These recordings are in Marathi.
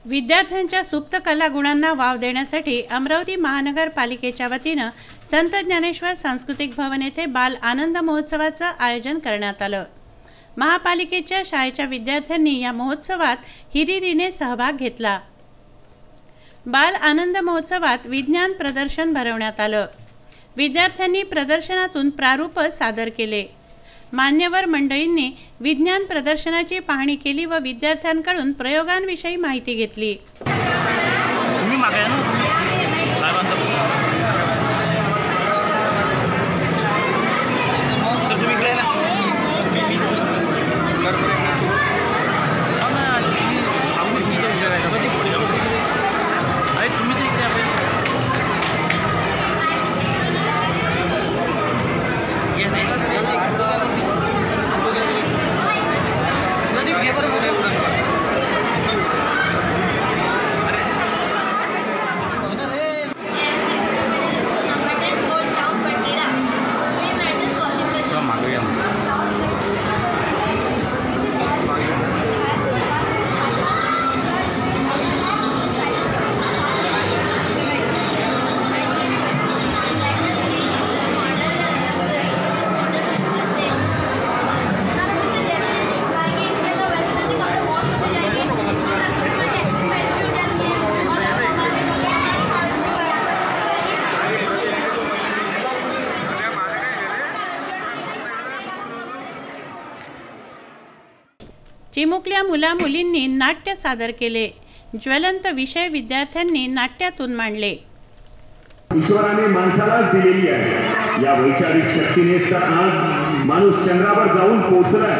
विद्यार्थ्यांच्या सुप्त कला गुणांना वाव देण्यासाठी अमरावती महानगरपालिकेच्या वतीनं संत ज्ञानेश्वर सांस्कृतिक भवन येथे बाल आनंद महोत्सवाचं आयोजन करण्यात आलं। महापालिकेच्या शाळेच्या विद्यार्थ्यांनी या महोत्सवात हिरिरीने सहभाग घेतला। बाल आनंद महोत्सवात विज्ञान प्रदर्शन भरवण्यात आलं। विद्यार्थ्यांनी प्रदर्शनातून प्रारूप सादर केले। मान्यवर मंडळींनी विज्ञान प्रदर्शनाची पाहणी केली व विद्यार्थ्यांकडून प्रयोगांविषयी माहिती घेतली। चिमुकल्या मुला मुलींनी नाट्य सादर केले। ज्वलंत विषय विद्यार्थ्यांनी नाट्यातून मांडले। ईश्वराने माणसाला दिलेली आहे या वैचारिक शक्तीने तर आज माणूस चंद्रावर जाऊन पोहोचलाय।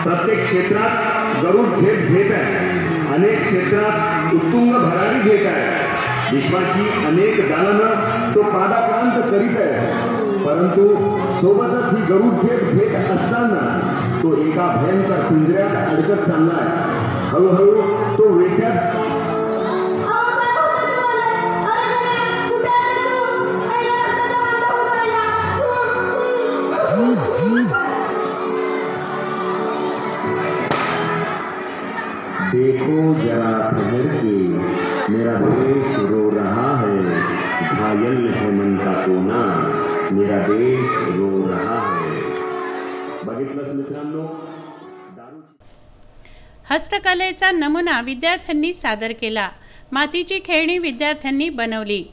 प्रत्येक क्षेत्रात गरुड झेप घेत आहे, अनेक क्षेत्रात उत्तुंग भरारी घेत आहे। विश्वाची अनेक दालनं तो पादाक्रांत करीत आहे, परंतु सोबतच ही गरुड झेप घेत असताना तो एका भयंकर पिंजऱ्यात अडकत चाललाय। हळूहळू तो वेट्यात देखो जरा ठहर के मेरा देश रो रहा है, घायल है मन का कोना मेरा देश रो रहा है। बघितलंच मित्रांनो, हस्तकलेचा नमुना विद्यार्थ्यांनी सादर केला। मातीची खेळणी विद्यार्थ्यांनी बनवली।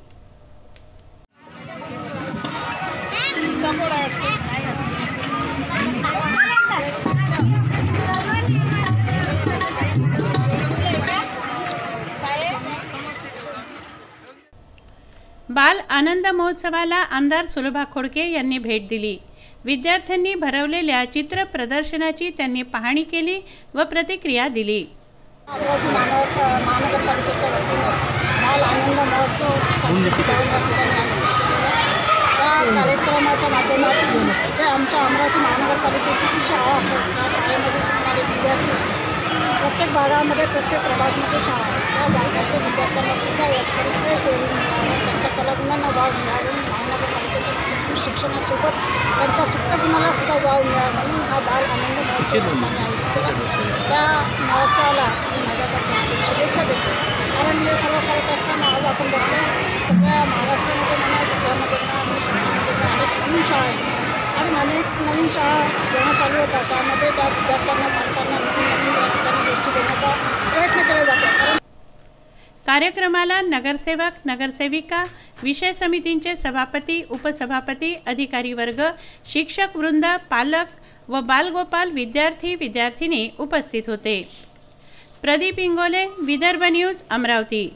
बाल आनंद महोत्सवाला आमदार सुलभा खोडके यांनी भेट दिली। विद्यार्थ्यांनी भरवलेल्या चित्र प्रदर्शनाची त्यांनी पाहणी केली व प्रतिक्रिया दिली। अमरावती महानगरपालिकेच्या वतीने बाल आनंद महोत्सव सांस्कृतिक त्या कार्यक्रमाच्या माध्यमातून जे आमच्या अमरावती महानगरपालिकेची जी शाळा आहे त्या शाळेमध्ये शिकणारे विद्यार्थी प्रत्येक भागामध्ये प्रत्येक प्रभागामध्ये शाळा आहे, त्या भागातील विद्यार्थ्यांना सुद्धा या परिसरात त्यांच्या कलागुणांना वाव मिळावी, महानगरपालिकेच्या शिक्षणासोबत त्यांच्या सुप्त गुणाला सुद्धा वाव मिळावा म्हणून हा बाल आनंद महोत्सव त्या महोत्सवाला मी माझ्याकडून शुभेच्छा देतो। कारण हे सर्व करत असताना आज आपण बघतो सगळ्या महाराष्ट्रामध्ये म्हणा जिल्ह्यामध्ये म्हणा शहरामध्ये अनेक नवीन शाळा आहेत आणि अनेक नवीन शाळा जेव्हा चालू होतात त्यामध्ये त्या विद्यार्थ्यांना पालकांना नवीन नवीन या ठिकाणी गोष्टी देण्याचा प्रयत्न केला जातो। कार्यक्रमाला नगरसेवक, नगरसेविका, विषय समितींचे सभापती, उपसभापती, अधिकारी वर्ग, शिक्षक वृंद, पालक व बालगोपाल विद्यार्थी विद्यार्थिनी उपस्थित होते। प्रदीप इंगोले, विदर्भ न्यूज, अमरावती।